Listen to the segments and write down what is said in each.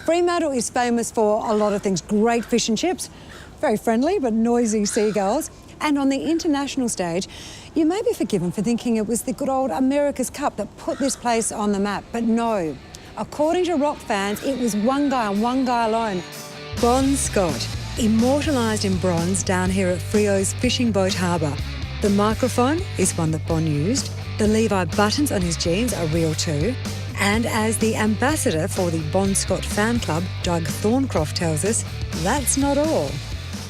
Fremantle is famous for a lot of things. Great fish and chips, very friendly but noisy seagulls. And on the international stage, you may be forgiven for thinking it was the good old America's Cup that put this place on the map. But no, according to rock fans, it was one guy and one guy alone. Bon Scott, immortalised in bronze down here at Freo's Fishing Boat Harbour. The microphone is one that Bon used. The Levi buttons on his jeans are real too. And as the ambassador for the Bon Scott fan club, Doug Thorncroft, tells us, that's not all.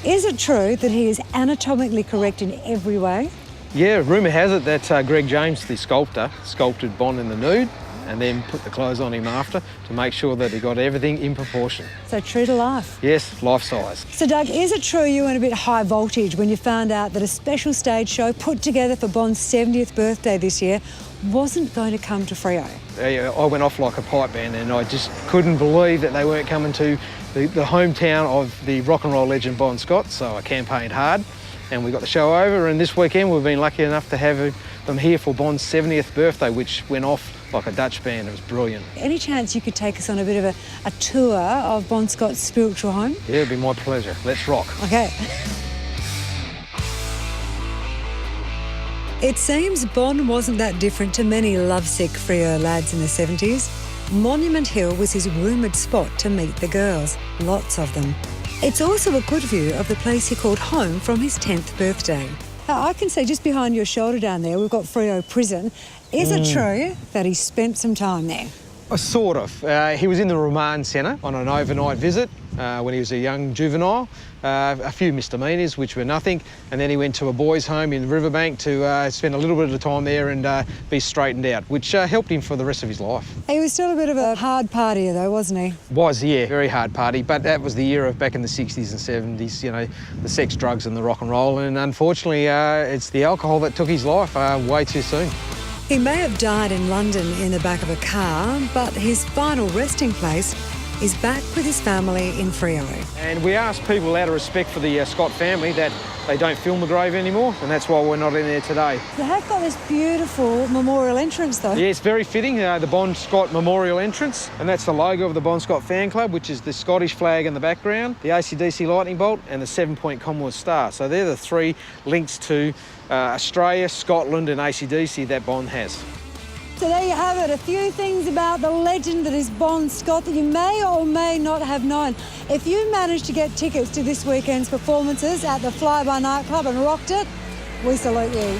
Is it true that he is anatomically correct in every way? Yeah, rumour has it that Greg James, the sculptor, sculpted Bon in the nude and then put the clothes on him after to make sure that he got everything in proportion. So true to life? Yes, life size. So Doug, is it true you went a bit high voltage when you found out that a special stage show put together for Bon's 70th birthday this year wasn't going to come to Freo? I went off like a pipe band and I just couldn't believe that they weren't coming to the hometown of the rock and roll legend Bon Scott, so I campaigned hard and we got the show over, and this weekend we've been lucky enough to have them here for Bon's 70th birthday, which went off like a Dutch band. It was brilliant. Any chance you could take us on a bit of a tour of Bon Scott's spiritual home? Yeah, it'd be my pleasure. Let's rock. Okay. It seems Bon wasn't that different to many lovesick Freo lads in the 70s. Monument Hill was his rumoured spot to meet the girls, lots of them. It's also a good view of the place he called home from his 10th birthday. Now, I can see just behind your shoulder down there, we've got Freo Prison. Is it true that he spent some time there? Sort of. He was in the remand centre on an overnight visit when he was a young juvenile. A few misdemeanours, which were nothing, and then he went to a boys' home in the riverbank to spend a little bit of time there and be straightened out, which helped him for the rest of his life. He was still a bit of a hard partier though, wasn't he? Was, yeah, very hard party, but that was the era of back in the 60s and 70s, you know, the sex, drugs and the rock and roll, and unfortunately it's the alcohol that took his life way too soon. He may have died in London in the back of a car, but his final resting place is back with his family in Freo. And we asked people out of respect for the Scott family that they don't film the grave anymore, and that's why we're not in there today. They have got this beautiful memorial entrance though. Yeah, it's very fitting, the Bon Scott memorial entrance, and that's the logo of the Bon Scott fan club, which is the Scottish flag in the background, the AC/DC lightning bolt and the 7-point Commonwealth star. So they're the three links to Australia, Scotland and AC/DC that Bon has. So there you have it, a few things about the legend that is Bon Scott that you may or may not have known. If you managed to get tickets to this weekend's performances at the Fly By Night Club and rocked it, we salute you.